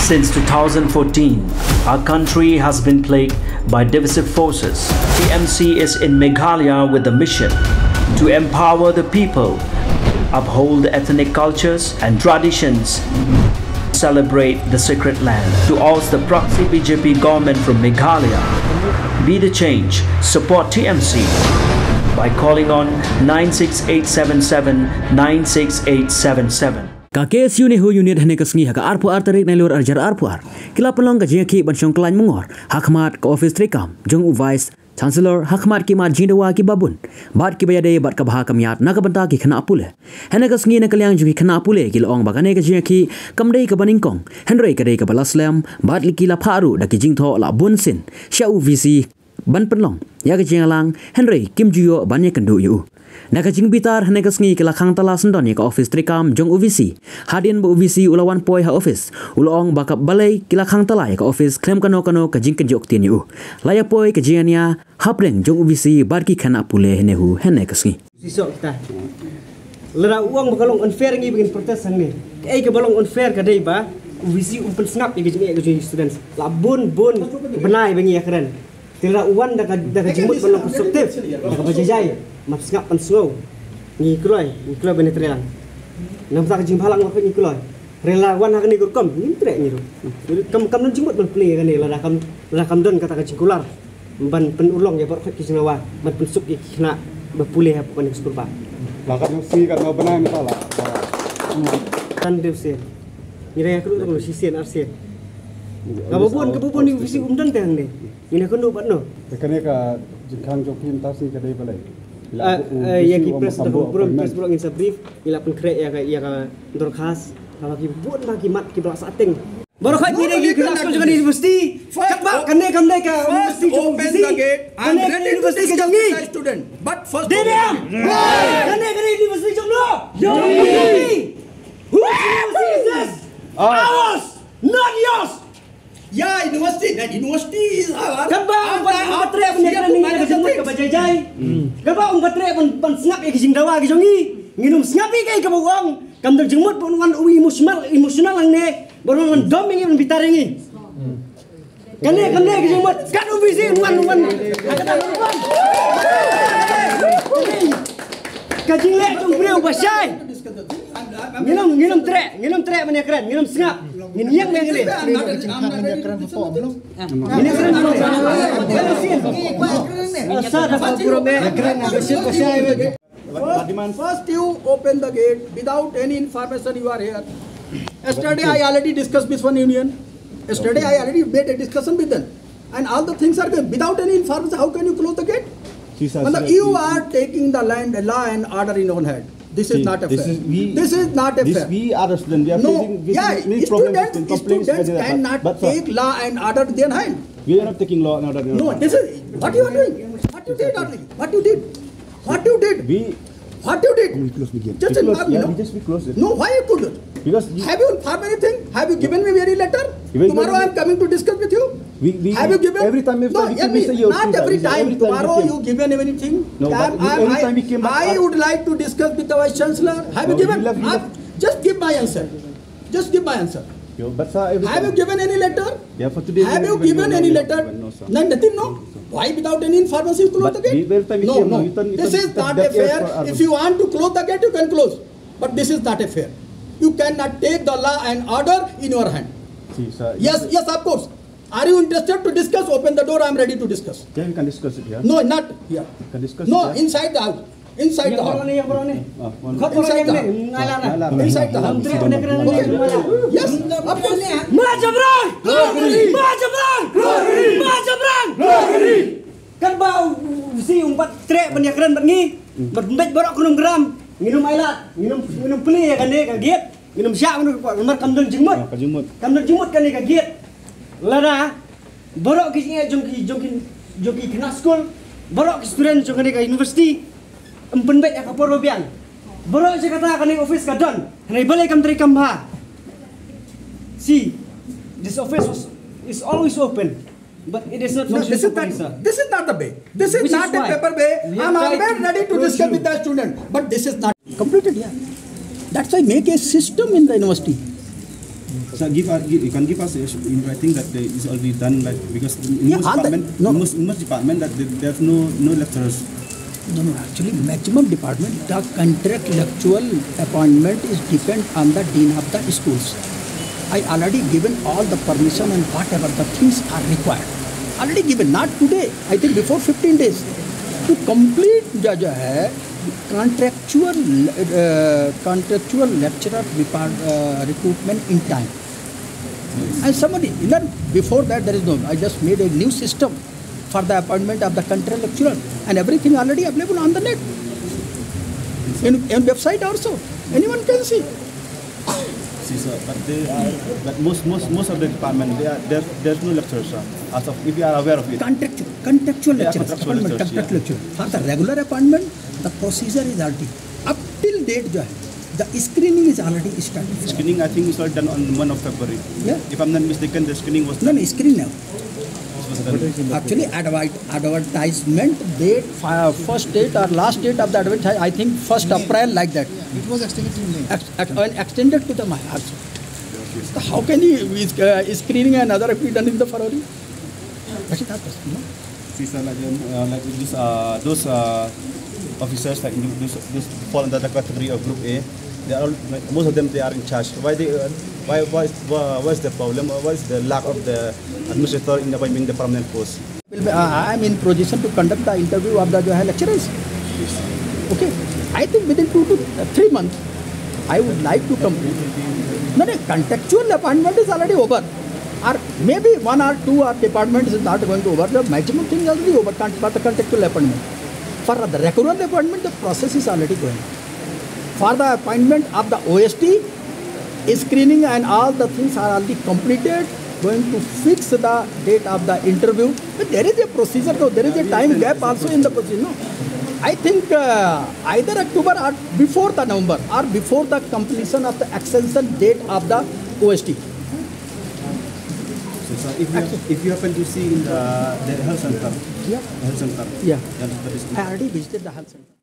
Since 2014, our country has been plagued by divisive forces. TMC is in Meghalaya with the mission to empower the people, uphold ethnic cultures and traditions, celebrate the sacred land. To oust the proxy BJP government from Meghalaya, be the change, support TMC by calling on 96877 96877. KSU ni hu unit hene kasngi haka arpu artarik na lor arjar arpu ar kila pelong ka jengki bansong klan mungor hakmat ka office trikam jong vice chancellor hakmat ki mat jindawa ki babun bat ki bayade bat ka baha kamyat na ka banta ki Khynnah Pule hene kasngi na kalyang juki Khynnah Pule ki long bagane ka jengki kamdei ka baningkong henrei ka dei ka balaslam bat li la pharu da ki jingtho la bunsin Shah VC ban penlong ya ka jenglang henrei kim juyo banye kandu yu Nakajing bitar hene kasngi kila Khang Tala sendon ya ka office trikam jong UVC hadin bu UVC ulawan poi ha office ulong bakap balai kila Khang Tala ya ka office klem kano kajing kenjok tin yu laya poi ka Iania hapreng jong UVC barki Khynnah Pule hene hu hene kasngi sisok kita lera uang bakalong unfair ngi bikin protes sang ni ai ka balong unfair ka dei ba UVC umpen snap ya ka jing students la bun benai bengi ya keren tira uan da ka jimut balong konstruktif ka bajajai mat ngap pan suau ni kloi benetrelan nam tak jing phalang ko ni kloi relawan hak ni gurkom ni tre ni ro kam non jimut ban play kan ni la kam don kata ka jingkular ban pen ulong ya bor ki sinawa mat pen suk ki Khynnah bepulih ha pon ekskurba la kan si kan no banai mata la kan dev se ni re kru ko si sen arse kabupun ni visi umdan tang ni ni ko no ban no kene ka jingkhang jokin tasi ka dei balai yang ki press burung in brief ila pun krek ya ka dorkhas kalau ki buat bagi mat ki belak sating baru khat ni lagi kelas sekolah juga universiti kat kene ka universiti open the gate and ready to discuss with the student but first kene universiti jomlo who is this ours not yours yeah university is ours kabang batre punya ni ka jemut ka bajajai kabang batre pan snap ya kijing dawa kijongi nginum snapi kai ka bawang kam der jemut pun wan emotional lang ne baru wan doming in bitaringi kane kijemut kan ubisi wan kata wan kajing le tung breu basai nginum tre mana keren nginum snap Nginyak yang ini. Ini keren First you open the gate without any information you are here. Yesterday I already discussed with one union. Yesterday I already made a discussion with them. And all the things are there. Without any information, how can you close the gate? You are taking the law and order in your own hand. This is not a fair. This is not a fair. We are the students. We are facing students cannot take law and order in their hand. We are not taking law and order in our hand. No, this is what you are doing. What you did, darling. What you did. What you did. What you did. We close the gate. Just we close it. No, why you could it? Because have you informed anything? Have you given me very letter? Tomorrow I am coming to discuss with you. Have you given? Every time not every time. Tomorrow you given anything? No, every time we came back. I would like to discuss with the Vice Chancellor. Have you given? Just give my answer. Just give my answer. Have you given any letter? Yeah, for today. Have you given any letter? No, nothing. No. Why without any information you close the gate? No. This is not a fair. If you want to close the gate, you can close. But this is not a fair. You cannot take the law and order in your hand. Yes, of course. Are you interested to discuss? Open the door. I am ready to discuss. Yeah, we can discuss it here. No, not here. We can discuss no, it here. Inside the house. Inside the house. Inside the house. Inside the house. Yes, of course. Kan bau si umpat trek banyak keren bangi. Berbet borok kunum geram. Minum ailat, minum Pule ya kan dia kaget. Minum Shah minum kamdon jemut. Kamdon jemut kan dia kaget. Lada borok kisnya joki Khynnah school. Borok student jong kan dia university. Empen bet ya kapor lobian. Borok saya kata kan dia office kadon. Henai balik kam dari kamha. See, this office is always open. But it is not. No, this is not the way. This is not a paper way. I am always ready to discuss with the student. But this is not completed. Yeah. That's why make a system in the university. So you can give us in writing that it's already done, like, because in Yeah, most department that there's no lecturers. No, actually, maximum department, the contractual appointment is depend on the dean of the schools. I already given all the permission and whatever the things are required. Already given, not today, I think before 15 days. To complete जो है contractual lecturer recruitment in time. And somebody, even before that, there is no, I just made a new system for the appointment of the contract lecturer, and everything already available on the net. In website also, anyone can see. See, sir, but most of the department there's no lecturers, sir. As of, if you are aware of it. Contractual lecturers, contract lecturer. For the regular appointment, the procedure is already up till date. The screening is already started. Screening, I think, is already done on 1 of February. Yeah. If I'm not mistaken, the screening was No, done. screen now. Was done. Actually, advertisement date, first date or last date of the advertisement, I think 1st April, like that. It was extended to May. Extended to the May also. So how can you screening and other be done in the February? That is not possible. No? See, sir, like this, those officers, like those fall under the category of Group A, they are all, like, most of them, they are in charge. Why is the problem? What is the lack of the administrator in appointing the permanent post? I am in position to conduct the interview of the lecturers. Okay, I think within 2 to 3 months, I would like to complete. No, contextual appointment is already over. Or maybe 1 or 2 departments is not going to over. The maximum thing is already over for the contextual appointment. For the recurrent appointment, the process is already going. For the appointment of the OST, screening and all the things are already completed. Going to fix the date of the interview. But there is a procedure, though. There is a time gap also in the procedure. No? I think either October or before the November or before the completion of the extension date of the OST. So if you happen to see in the health center, Yeah. the health center, Yeah. that is I already visited the health center.